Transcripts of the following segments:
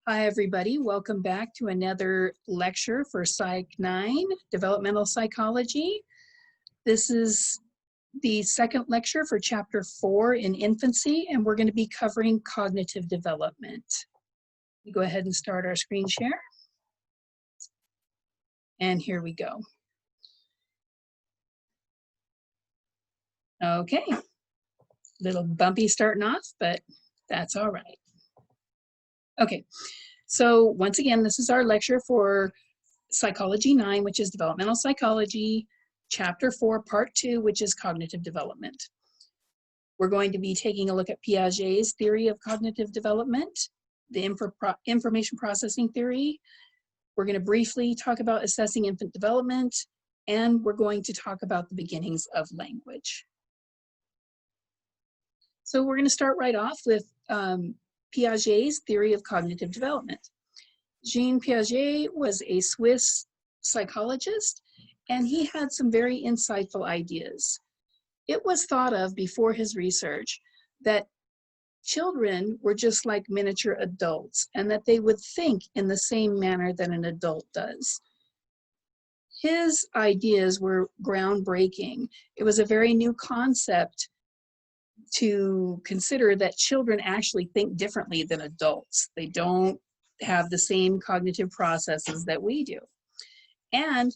Hi, everybody. Welcome back to another lecture for Psych 9, Developmental Psychology. This is the second lecture for Chapter 4 in Infancy, and we're going to be covering cognitive development. We go ahead and start our screen share. And here we go. Okay, little bumpy starting off, but that's all right. Okay, so once again, this is our lecture for Psychology 9, which is Developmental Psychology, Chapter 4, Part 2, which is Cognitive Development. We're going to be taking a look at Piaget's theory of cognitive development, the information processing theory. We're going to briefly talk about assessing infant development, and we're going to talk about the beginnings of language. So we're going to start right off with Piaget's theory of cognitive development. Jean Piaget was a Swiss psychologist, and he had some very insightful ideas. It was thought of before his research that children were just like miniature adults and that they would think in the same manner that an adult does. His ideas were groundbreaking. It was a very new concept to consider that children actually think differently than adults. They don't have the same cognitive processes that we do. And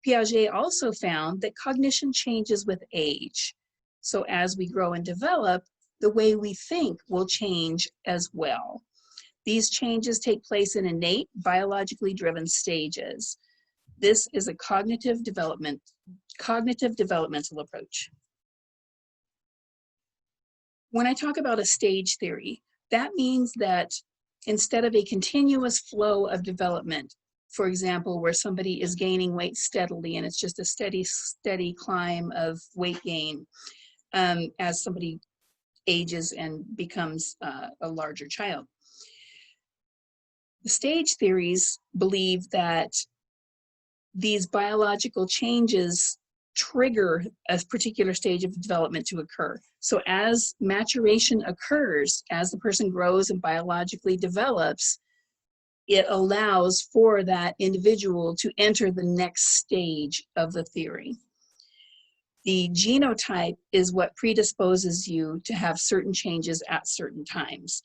Piaget also found that cognition changes with age. So as we grow and develop, the way we think will change as well. These changes take place in innate, biologically driven stages. This is a cognitive developmental approach. When I talk about a stage theory, that means that instead of a continuous flow of development, for example, where somebody is gaining weight steadily and it's just a steady climb of weight gain as somebody ages and becomes a larger child. The stage theories believe that these biological changes trigger a particular stage of development to occur. So as maturation occurs, as the person grows and biologically develops, it allows for that individual to enter the next stage of the theory. The genotype is what predisposes you to have certain changes at certain times,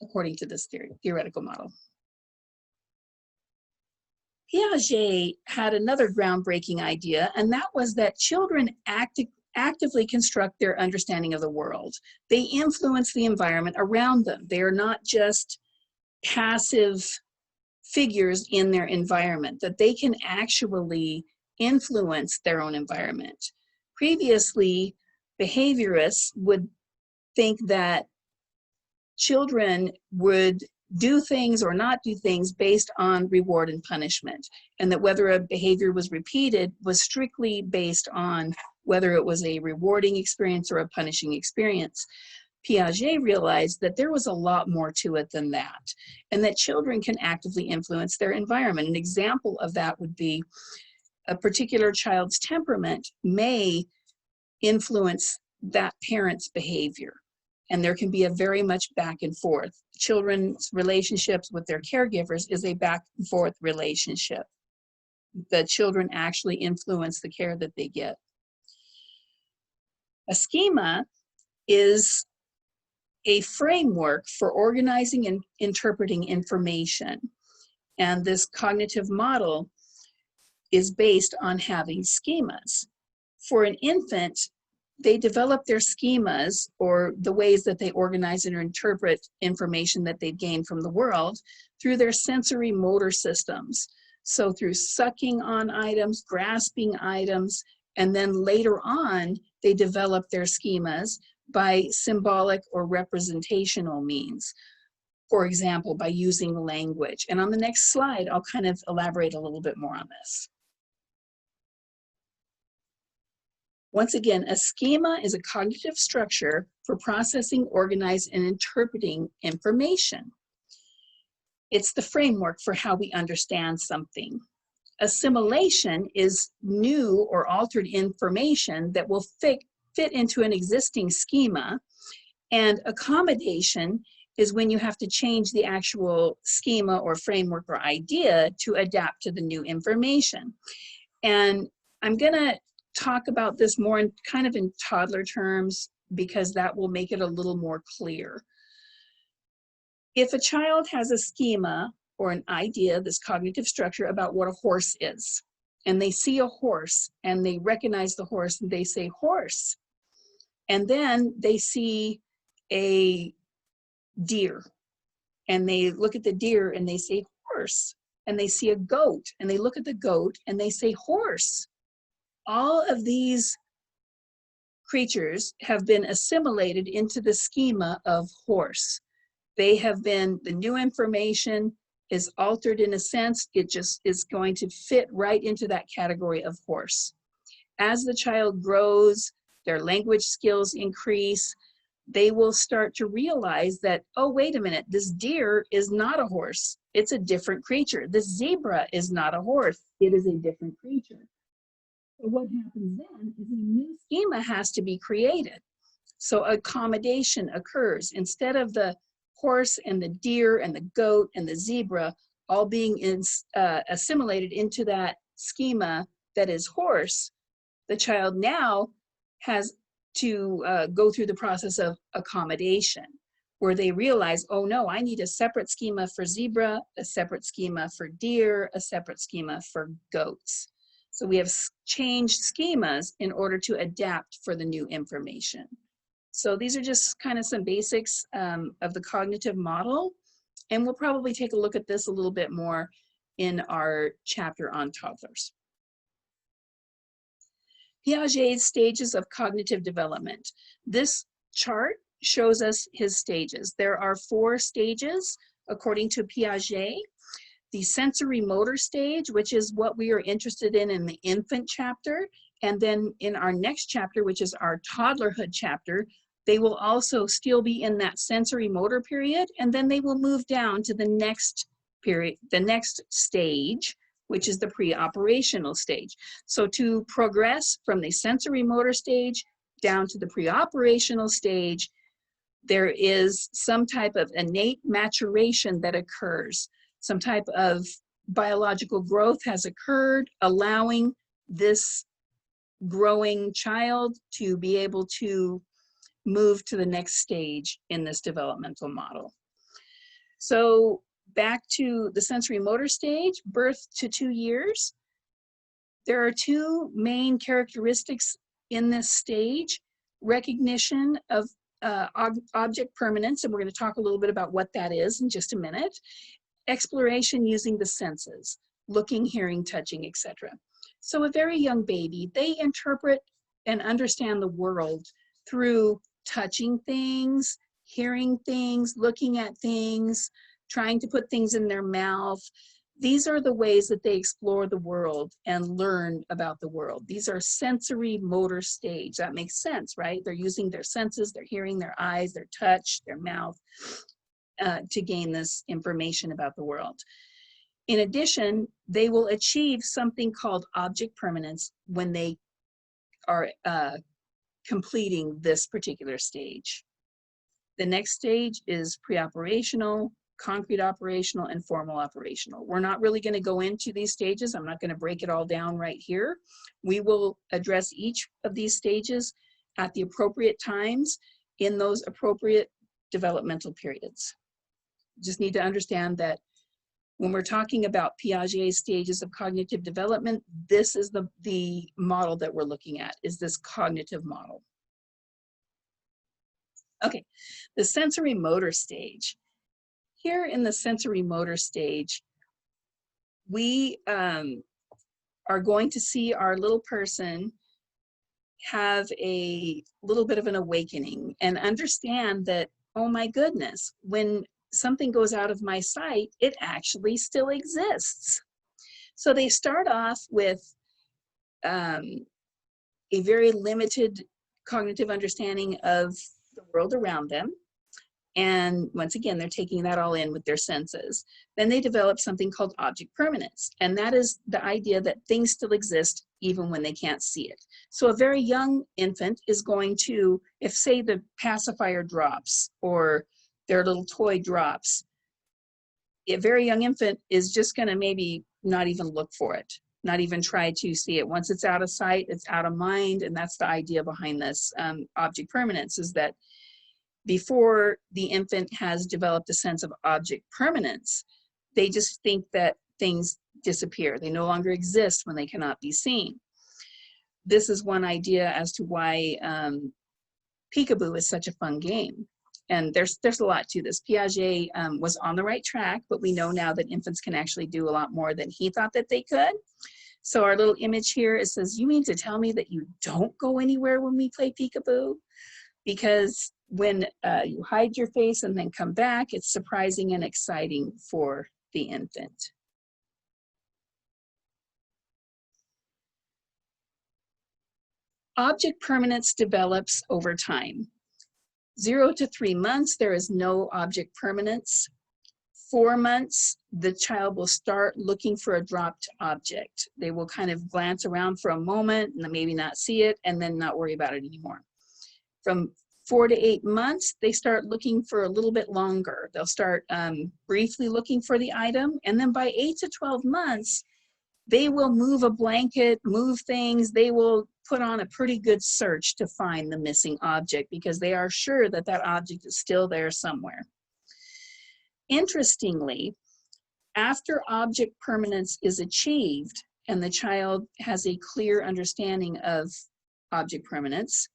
according to this theoretical model. Piaget had another groundbreaking idea, and that was that children actively construct their understanding of the world. They influence the environment around them. They are not just passive figures in their environment, that they can actually influence their own environment. Previously, behaviorists would think that children would do things or not do things based on reward and punishment, and that whether a behavior was repeated was strictly based on whether it was a rewarding experience or a punishing experience. Piaget realized that there was a lot more to it than that, and that children can actively influence their environment. An example of that would be a particular child's temperament may influence that parent's behavior. And there can be a very much back and forth. Children's relationships with their caregivers is a back and forth relationship. The children actually influence the care that they get. A schema is a framework for organizing and interpreting information. And this cognitive model is based on having schemas. For an infant, they develop their schemas, or the ways that they organize and interpret information that they've gained from the world, through their sensory motor systems. So through sucking on items, grasping items, and then later on, they develop their schemas by symbolic or representational means. For example, by using language. And on the next slide, I'll kind of elaborate a little bit more on this. Once again, a schema is a cognitive structure for processing, organizing, and interpreting information. It's the framework for how we understand something. Assimilation is new or altered information that will fit into an existing schema, and accommodation is when you have to change the actual schema or framework or idea to adapt to the new information. And I'm gonna talk about this more in kind of in toddler terms because that will make it a little more clear. If a child has a schema or an idea, this cognitive structure about what a horse is, and they see a horse and they recognize the horse and they say horse, and then they see a deer and they look at the deer and they say horse, and they see a goat and they look at the goat and they say horse. All of these creatures have been assimilated into the schema of horse. They have been, the new information is altered in a sense, it just is going to fit right into that category of horse. As the child grows, their language skills increase, they will start to realize that, oh, wait a minute, this deer is not a horse. It's a different creature. This zebra is not a horse. It is a different creature. So what happens then is a new schema has to be created. So accommodation occurs. Instead of the horse and the deer and the goat and the zebra all being assimilated into that schema that is horse, the child now has to go through the process of accommodation, where they realize, oh no, I need a separate schema for zebra, a separate schema for deer, a separate schema for goats. So we have changed schemas in order to adapt for the new information. So these are just kind of some basics of the cognitive model, and we'll probably take a look at this a little bit more in our chapter on toddlers. Piaget's stages of cognitive development. This chart shows us his stages. There are 4 stages according to Piaget. The sensory motor stage, which is what we are interested in the infant chapter, and then in our next chapter, which is our toddlerhood chapter, they will also still be in that sensory motor period, and then they will move down to the next period, the next stage, which is the pre-operational stage. So to progress from the sensory motor stage down to the pre-operational stage, there is some type of innate maturation that occurs. Some type of biological growth has occurred, allowing this growing child to be able to move to the next stage in this developmental model. So back to the sensory motor stage, birth to 2 years. There are 2 main characteristics in this stage: recognition of object permanence, and we're going to talk a little bit about what that is in just a minute. Exploration using the senses, looking, hearing, touching, etc. So a very young baby, they interpret and understand the world through touching things, hearing things, looking at things, trying to put things in their mouth. These are the ways that they explore the world and learn about the world. These are sensory motor stage. That makes sense, right? They're using their senses, their hearing, their eyes, their touch, their mouth, to gain this information about the world. In addition, they will achieve something called object permanence when they are completing this particular stage. The next stage is pre-operational, concrete operational, and formal operational. We're not really going to go into these stages. I'm not going to break it all down right here. We will address each of these stages at the appropriate times in those appropriate developmental periods. Just need to understand that when we're talking about Piaget's stages of cognitive development, this is the model that we're looking at, is this cognitive model. Okay, the sensory motor stage. Here in the sensory motor stage, we are going to see our little person have a little bit of an awakening and understand that, oh my goodness, when something goes out of my sight, it actually still exists. So they start off with a very limited cognitive understanding of the world around them. And once again, they're taking that all in with their senses. Then they develop something called object permanence. And that is the idea that things still exist even when they can't see it. So a very young infant is going to, if say the pacifier drops or They're little toy drops. A very young infant is just going to maybe not even look for it, not even try to see it. Once it's out of sight, it's out of mind. And that's the idea behind this object permanence, is that before the infant has developed a sense of object permanence, they just think that things disappear. They no longer exist when they cannot be seen. This is one idea as to why peekaboo is such a fun game. And there's a lot to this. Piaget was on the right track, but we know now that infants can actually do a lot more than he thought that they could. So our little image here, it says, you mean to tell me that you don't go anywhere when we play peekaboo? Because when you hide your face and then come back, it's surprising and exciting for the infant. Object permanence develops over time. 0 to 3 months, there is no object permanence. 4 months, the child will start looking for a dropped object. They will kind of glance around for a moment and maybe not see it and then not worry about it anymore. From 4 to 8 months, they start looking for a little bit longer. They'll start briefly looking for the item, and then by 8 to 12 months, they will move a blanket, move things. They will put on a pretty good search to find the missing object because they are sure that that object is still there somewhere. Interestingly, after object permanence is achieved and the child has a clear understanding of object permanence,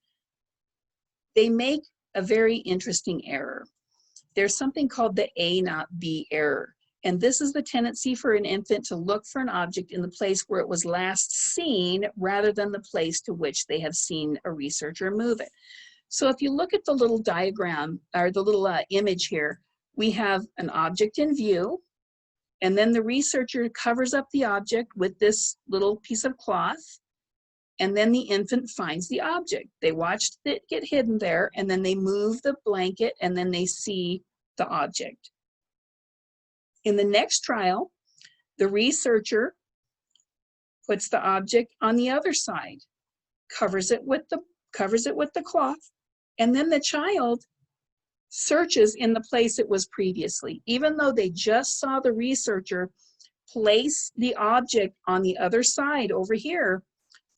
they make a very interesting error. There's something called the A not B error. And this is the tendency for an infant to look for an object in the place where it was last seen rather than the place to which they have seen a researcher move it. So if you look at the little diagram or the little image here, we have an object in view, and then the researcher covers up the object with this little piece of cloth, and then the infant finds the object. They watched it get hidden there, and then they move the blanket, and then they see the object. In the next trial, the researcher puts the object on the other side, covers it with the cloth, and then the child searches in the place it was previously. Even though they just saw the researcher place the object on the other side over here,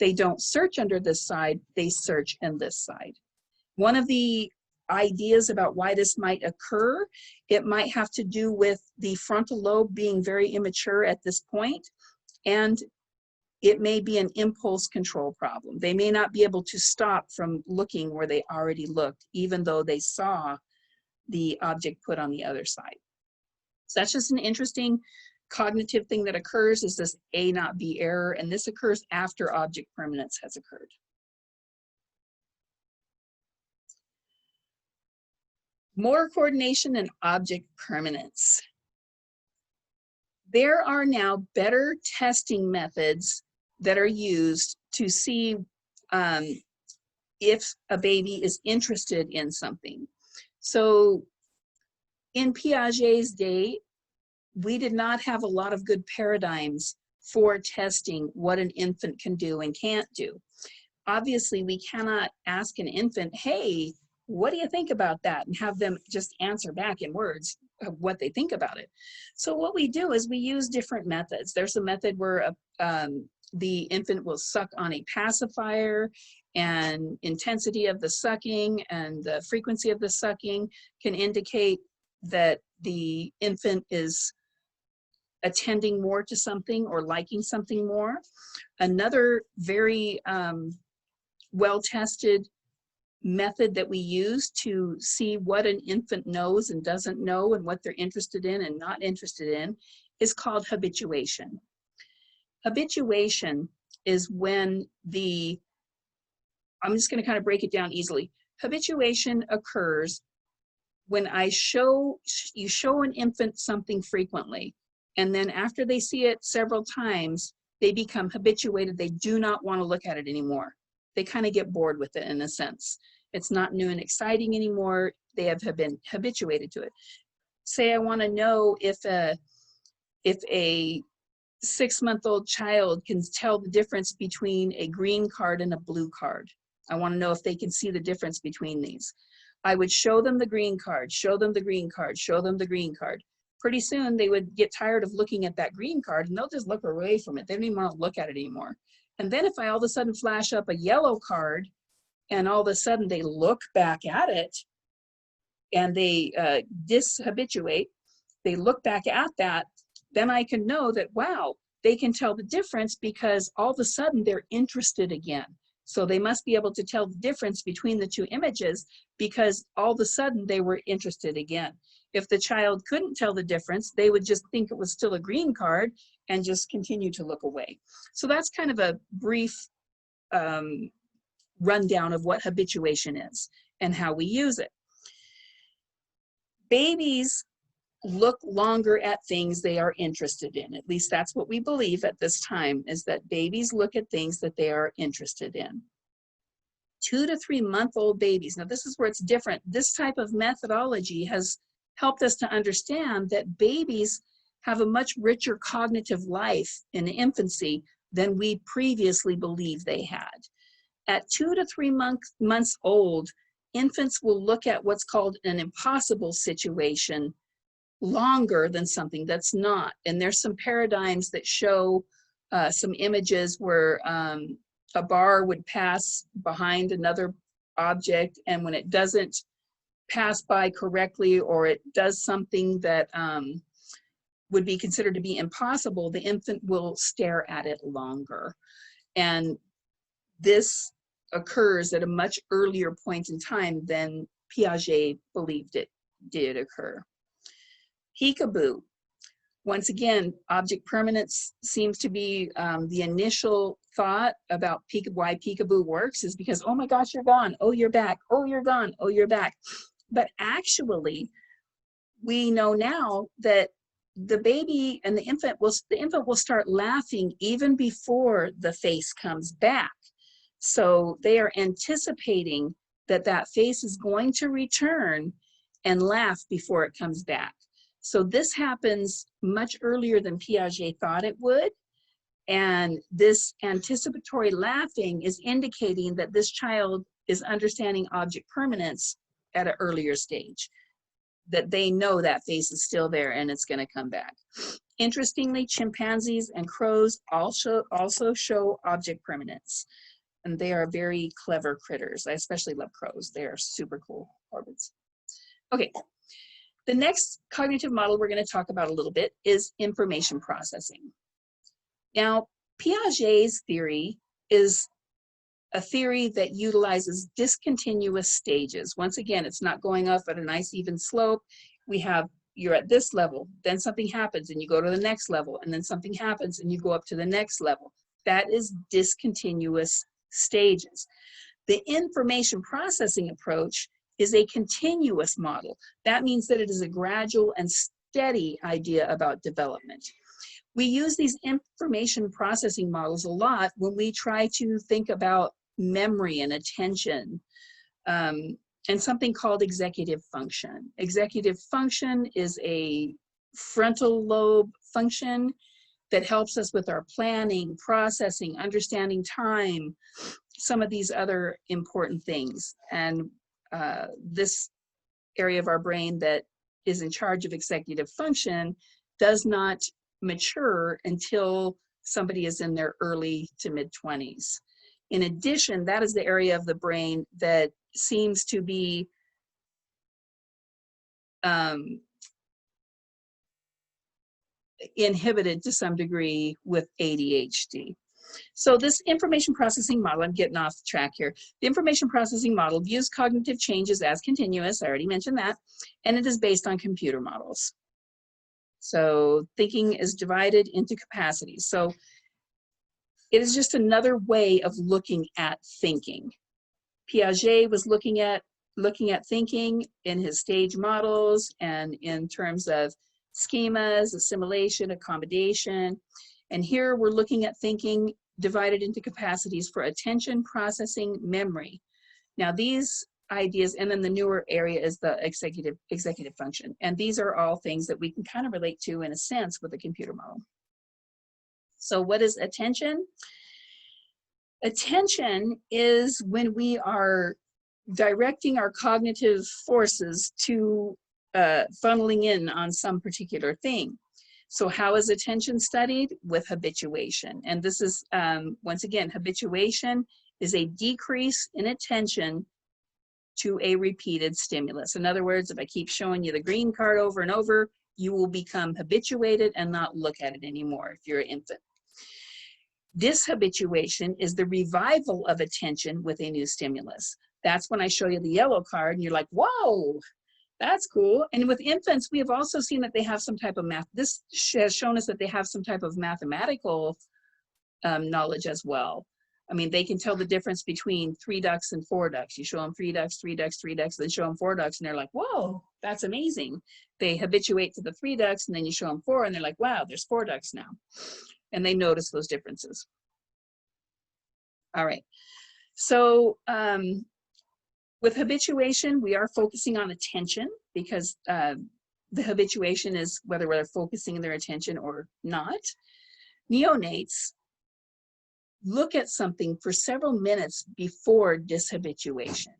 they don't search under this side, they search in this side. One of the ideas about why this might occur, it might have to do with the frontal lobe being very immature at this point, and it may be an impulse control problem. They may not be able to stop from looking where they already looked, even though they saw the object put on the other side. So that's just an interesting cognitive thing that occurs, is this A not B error, and this occurs after object permanence has occurred. Motor coordination and object permanence. There are now better testing methods that are used to see if a baby is interested in something. So in Piaget's day, we did not have a lot of good paradigms for testing what an infant can do and can't do. Obviously, we cannot ask an infant, hey, what do you think about that? And have them just answer back in words of what they think about it. So what we do is we use different methods. There's a method where the infant will suck on a pacifier, and intensity of the sucking and the frequency of the sucking can indicate that the infant is attending more to something or liking something more. Another very well-tested method that we use to see what an infant knows and doesn't know and what they're interested in and not interested in is called habituation. Habituation is when I'm just going to kind of break it down easily. Habituation occurs when you show an infant something frequently, and then after they see it several times, they become habituated. They do not want to look at it anymore. They kind of get bored with it in a sense. It's not new and exciting anymore. They have been habituated to it. Say I want to know if a 6-month-old child can tell the difference between a green card and a blue card. I want to know if they can see the difference between these. I would show them the green card, show them the green card, show them the green card. Pretty soon they would get tired of looking at that green card and they'll just look away from it. They don't even want to look at it anymore. And then if I all of a sudden flash up a yellow card and all of a sudden they look back at it and they dishabituate, they look back at that, then I can know that, wow, they can tell the difference because all of a sudden they're interested again. So they must be able to tell the difference between the two images because all of a sudden they were interested again. If the child couldn't tell the difference, they would just think it was still a green card and just continue to look away. So that's kind of a brief rundown of what habituation is and how we use it. Babies look longer at things they are interested in. At least that's what we believe at this time, is that babies look at things that they are interested in. 2 to 3 month old babies. Now this is where it's different. This type of methodology has helped us to understand that babies have a much richer cognitive life in infancy than we previously believed they had. At 2 to 3 months old, infants will look at what's called an impossible situation longer than something that's not. And there's some paradigms that show some images where a bar would pass behind another object, and when it doesn't pass by correctly or it does something that would be considered to be impossible, the infant will stare at it longer. And this occurs at a much earlier point in time than Piaget believed it did occur. Peekaboo. Once again, object permanence seems to be the initial thought about why peekaboo works is because, oh my gosh, you're gone. Oh, you're back. Oh, you're gone. Oh, you're back. But actually, we know now that the baby and the infant will start laughing even before the face comes back. So they are anticipating that that face is going to return and laugh before it comes back. So this happens much earlier than Piaget thought it would. And this anticipatory laughing is indicating that this child is understanding object permanence at an earlier stage, that they know that face is still there and it's going to come back. Interestingly, chimpanzees and crows also show object permanence. And they are very clever critters. I especially love crows. They are super cool orbits. Okay. The next cognitive model we're going to talk about a little bit is information processing. Now, Piaget's theory is a theory that utilizes discontinuous stages. Once again, it's not going up at a nice even slope. You're at this level, then something happens and you go to the next level, and then something happens and you go up to the next level. That is discontinuous stages. The information processing approach is a continuous model. That means that it is a gradual and steady idea about development. We use these information processing models a lot when we try to think about memory and attention, and something called executive function. Executive function is a frontal lobe function that helps us with our planning, processing, understanding time, some of these other important things. And this area of our brain that is in charge of executive function does not mature until somebody is in their early to mid-20s. In addition, that is the area of the brain that seems to be inhibited to some degree with ADHD. So this information processing model, I'm getting off track here. The information processing model views cognitive changes as continuous, I already mentioned that, and it is based on computer models. So thinking is divided into capacities. So it is just another way of looking at thinking. Piaget was looking at thinking in his stage models and in terms of schemas, assimilation, accommodation. And here we're looking at thinking divided into capacities for attention, processing, memory. Now these ideas, and then the newer area is the executive function. And these are all things that we can kind of relate to in a sense with a computer model. So what is attention? Attention is when we are directing our cognitive forces to funneling in on some particular thing. So how is attention studied? With habituation. And this is, once again, habituation is a decrease in attention to a repeated stimulus. In other words, if I keep showing you the green card over and over, you will become habituated and not look at it anymore if you're an infant. Dishabituation is the revival of attention with a new stimulus. That's when I show you the yellow card and you're like, whoa, that's cool. And with infants, we have also seen that they have some type of math. This has shown us that they have some type of mathematical knowledge as well. I mean, they can tell the difference between 3 ducks and 4 ducks. You show them 3 ducks, 3 ducks, 3 ducks, then show them 4 ducks, and they're like, whoa, that's amazing. They habituate to the 3 ducks, and then you show them 4, and they're like, wow, there's 4 ducks now. And they notice those differences. All right. So with habituation, we are focusing on attention because the habituation is whether they're focusing their attention or not. Neonates look at something for several minutes before dishabituation.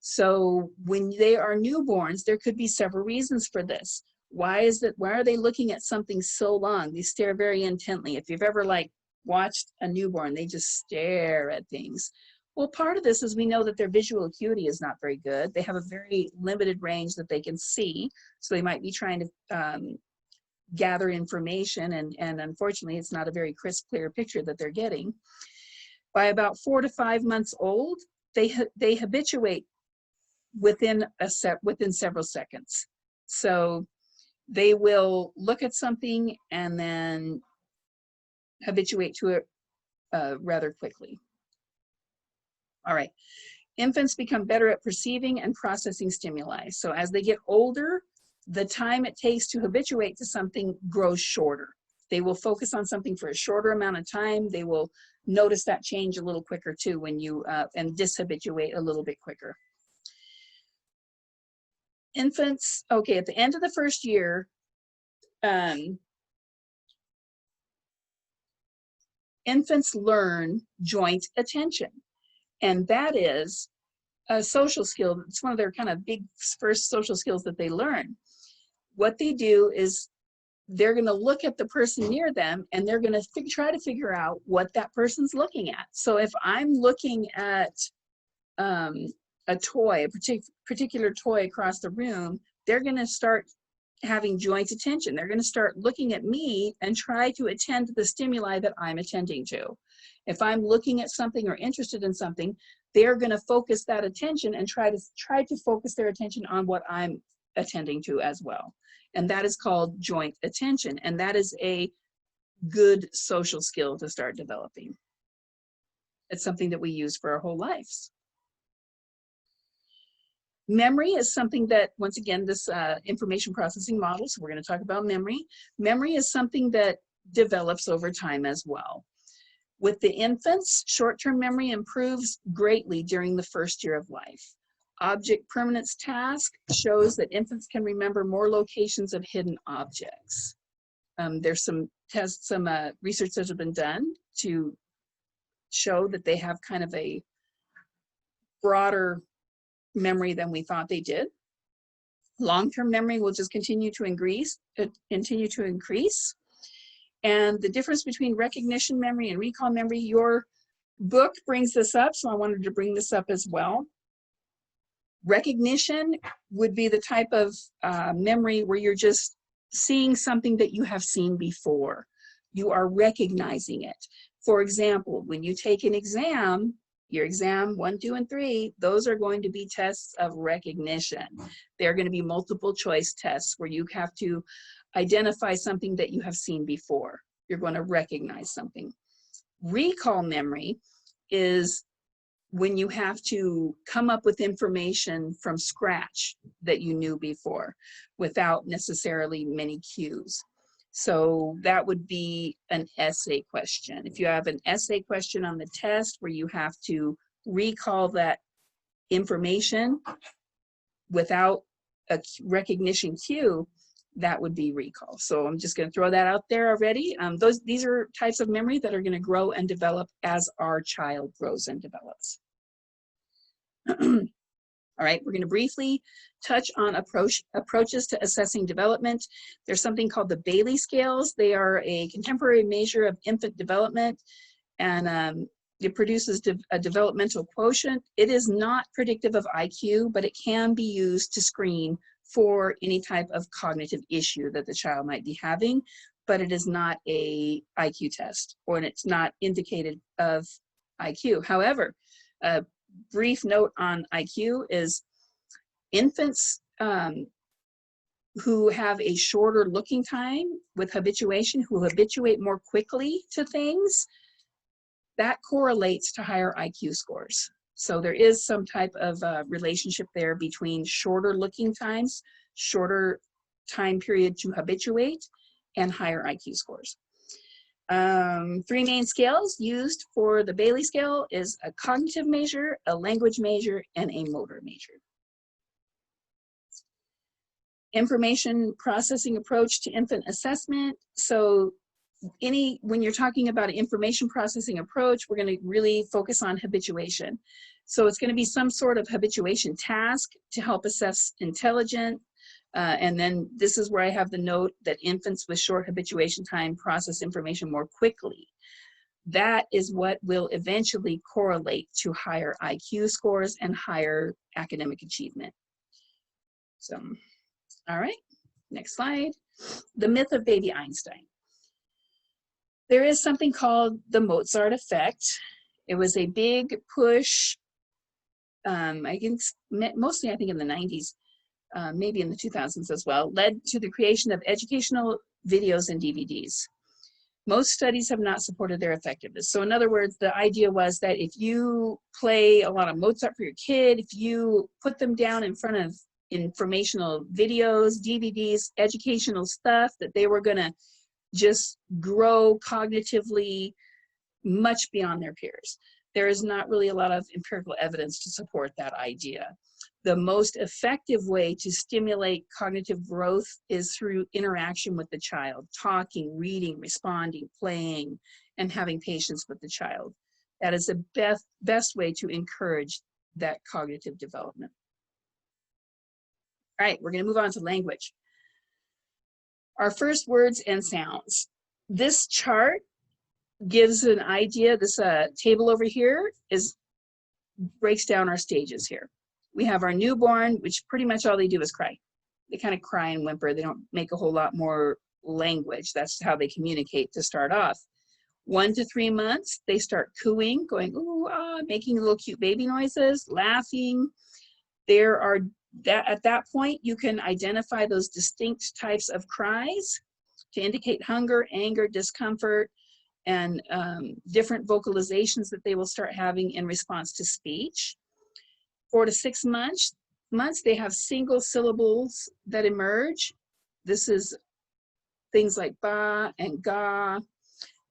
So when they are newborns, there could be several reasons for this. Why are they looking at something so long? They stare very intently. If you've ever like watched a newborn, they just stare at things. Well, part of this is we know that their visual acuity is not very good. They have a very limited range that they can see. So they might be trying to gather information, and unfortunately, it's not a very crisp, clear picture that they're getting. By about 4 to 5 months old, they habituate within several seconds. So they will look at something and then habituate to it rather quickly. All right, infants become better at perceiving and processing stimuli. So as they get older, the time it takes to habituate to something grows shorter. They will focus on something for a shorter amount of time. They will notice that change a little quicker too when you, and dishabituate a little bit quicker. Infants, okay, at the end of the first year, infants learn joint attention. And that is a social skill. It's one of their kind of big first social skills that they learn. What they do is they're going to look at the person near them and they're going to try to figure out what that person's looking at. So if I'm looking at a toy, a particular toy across the room, they're going to start having joint attention. They're going to start looking at me and try to attend to the stimuli that I'm attending to. If I'm looking at something or interested in something, they're going to focus that attention and try to focus their attention on what I'm attending to as well. And that is called joint attention. And that is a good social skill to start developing. It's something that we use for our whole lives. Memory is something that, once again, this information processing model, so we're going to talk about memory. Memory is something that develops over time as well. With the infants, short-term memory improves greatly during the first year of life. Object permanence task shows that infants can remember more locations of hidden objects. There's some tests, some research that have been done to show that they have kind of a broader memory than we thought they did. Long-term memory will just continue to increase. And the difference between recognition memory and recall memory, your book brings this up, so I wanted to bring this up as well. Recognition would be the type of memory where you're just seeing something that you have seen before. You are recognizing it. For example, when you take an exam, your exam 1, 2, and 3, those are going to be tests of recognition. They're going to be multiple choice tests where you have to identify something that you have seen before. You're going to recognize something. Recall memory is when you have to come up with information from scratch that you knew before without necessarily many cues. So that would be an essay question. If you have an essay question on the test where you have to recall that information without a recognition cue, that would be recall. So I'm just going to throw that out there already. These are types of memory that are going to grow and develop as our child grows and develops. All right, we're going to briefly touch on approaches to assessing development. There's something called the Bailey scales. They are a contemporary measure of infant development, and it produces a developmental quotient. It is not predictive of IQ, but it can be used to screen for any type of cognitive issue that the child might be having, but it is not a IQ test, or it's not indicated of IQ. However, brief note on IQ is infants who have a shorter looking time with habituation, who habituate more quickly to things, that correlates to higher IQ scores. So there is some type of relationship there between shorter looking times, shorter time period to habituate, and higher IQ scores. Three main scales used for the Bailey scale is a cognitive measure, a language measure, and a motor measure. Information processing approach to infant assessment. So when you're talking about an information processing approach, we're going to really focus on habituation. So it's going to be some sort of habituation task to help assess intelligence. And then this is where I have the note that infants with short habituation time process information more quickly. That is what will eventually correlate to higher IQ scores and higher academic achievement. So, all right, next slide. The myth of baby Einstein. There is something called the Mozart effect. It was a big push, mostly I think in the 90s, maybe in the 2000s as well, led to the creation of educational videos and DVDs. Most studies have not supported their effectiveness. So in other words, the idea was that if you play a lot of Mozart for your kid, if you put them down in front of informational videos, DVDs, educational stuff, that they were gonna just grow cognitively much beyond their peers. There is not really a lot of empirical evidence to support that idea. The most effective way to stimulate cognitive growth is through interaction with the child, talking, reading, responding, playing, and having patience with the child. That is the best way to encourage that cognitive development. All right, we're going to move on to language. Our first words and sounds. This chart gives an idea. This table over here breaks down our stages here. We have our newborn, which pretty much all they do is cry. They kind of cry and whimper. They don't make a whole lot more language. That's how they communicate to start off. 1 to 3 months, they start cooing, going ooh, ah, making little cute baby noises, laughing. At that point, you can identify those distinct types of cries to indicate hunger, anger, discomfort, and different vocalizations that they will start having in response to speech. 4 to 6 months, they have single syllables that emerge. This is things like ba and ga.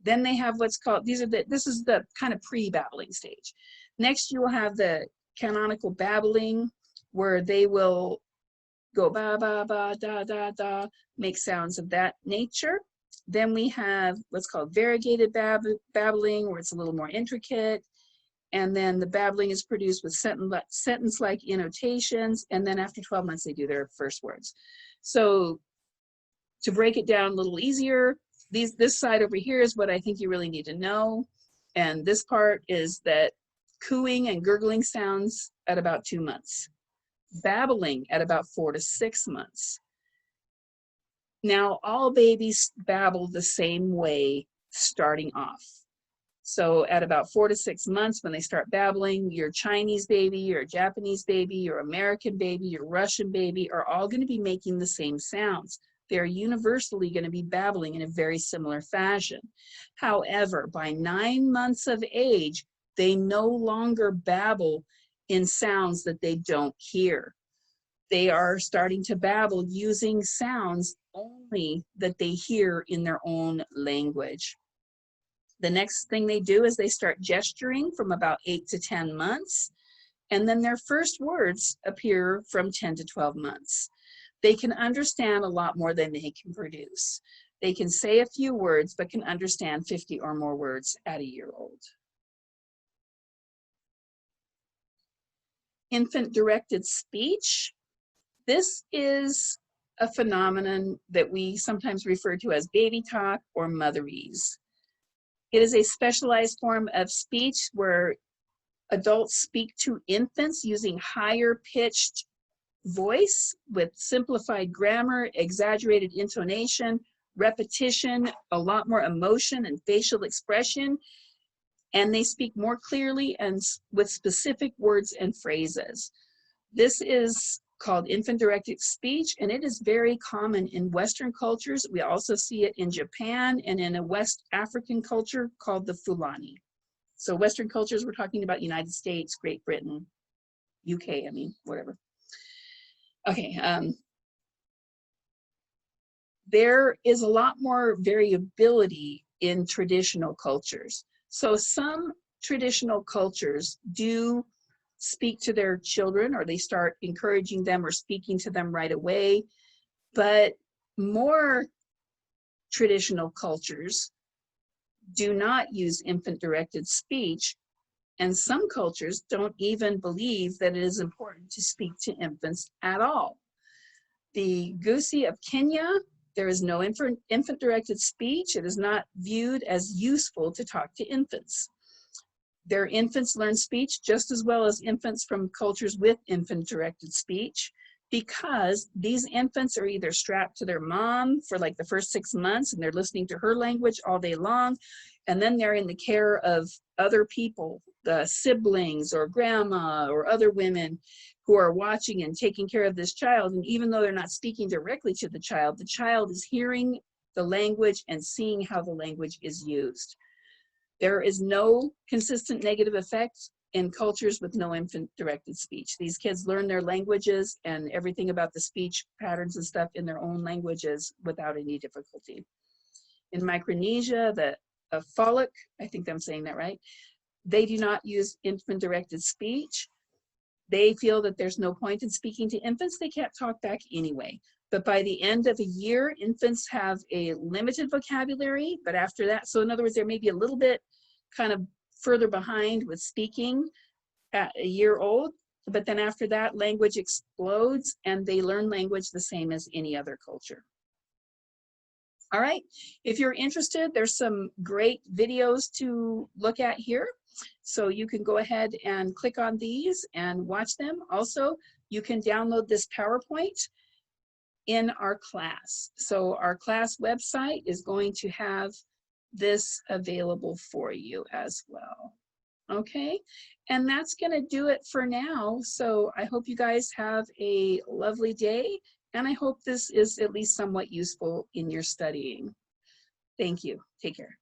Then they have what's called, this is the kind of pre-babbling stage. Next, you will have the canonical babbling, where they will go ba, ba, ba, da, da, da, make sounds of that nature. Then we have what's called variegated babbling, where it's a little more intricate. And then the babbling is produced with sentence-like annotations. And then after 12 months, they do their first words. So to break it down a little easier, this side over here is what I think you really need to know. And this part is that cooing and gurgling sounds at about 2 months. Babbling at about 4 to 6 months. Now, all babies babble the same way starting off. So at about 4 to 6 months, when they start babbling, your Chinese baby, your Japanese baby, your American baby, your Russian baby are all going to be making the same sounds. They're universally going to be babbling in a very similar fashion. However, by 9 months of age, they no longer babble in sounds that they don't hear. They are starting to babble using sounds only that they hear in their own language. The next thing they do is they start gesturing from about 8 to 10 months, and then their first words appear from 10 to 12 months. They can understand a lot more than they can produce. They can say a few words, but can understand 50 or more words at a year old. infant-directed speech. This is a phenomenon that we sometimes refer to as baby talk or motherese. It is a specialized form of speech where adults speak to infants using higher pitched voice with simplified grammar, exaggerated intonation, repetition, a lot more emotion and facial expression, and they speak more clearly and with specific words and phrases. This is called infant-directed speech, and it is very common in Western cultures. We also see it in Japan and in a West African culture called the Fulani. So Western cultures, we're talking about United States, Great Britain, UK, I mean, whatever. Okay, there is a lot more variability in traditional cultures. So some traditional cultures do speak to their children, or they start encouraging them or speaking to them right away, but more traditional cultures do not use infant-directed speech, and some cultures don't even believe that it is important to speak to infants at all. The Gusii of Kenya, there is no infant-directed speech. It is not viewed as useful to talk to infants. Their infants learn speech just as well as infants from cultures with infant-directed speech, because these infants are either strapped to their mom for like the first 6 months and they're listening to her language all day long, and then they're in the care of other people, the siblings or grandma or other women who are watching and taking care of this child. And even though they're not speaking directly to the child is hearing the language and seeing how the language is used. There is no consistent negative effect in cultures with no infant-directed speech. These kids learn their languages and everything about the speech patterns and stuff in their own languages without any difficulty. In Micronesia, the Falak, I think I'm saying that right, they do not use infant-directed speech. They feel that there's no point in speaking to infants. They can't talk back anyway. But by the end of a year, infants have a limited vocabulary, but after that, so in other words, there may be a little bit kind of further behind with speaking at a year old, but then after that, language explodes and they learn language the same as any other culture. All right, if you're interested, there's some great videos to look at here. So you can go ahead and click on these and watch them. Also, you can download this PowerPoint in our class. So our class website is going to have this available for you as well. Okay, and that's going to do it for now. So I hope you guys have a lovely day, and I hope this is at least somewhat useful in your studying. Thank you. Take care.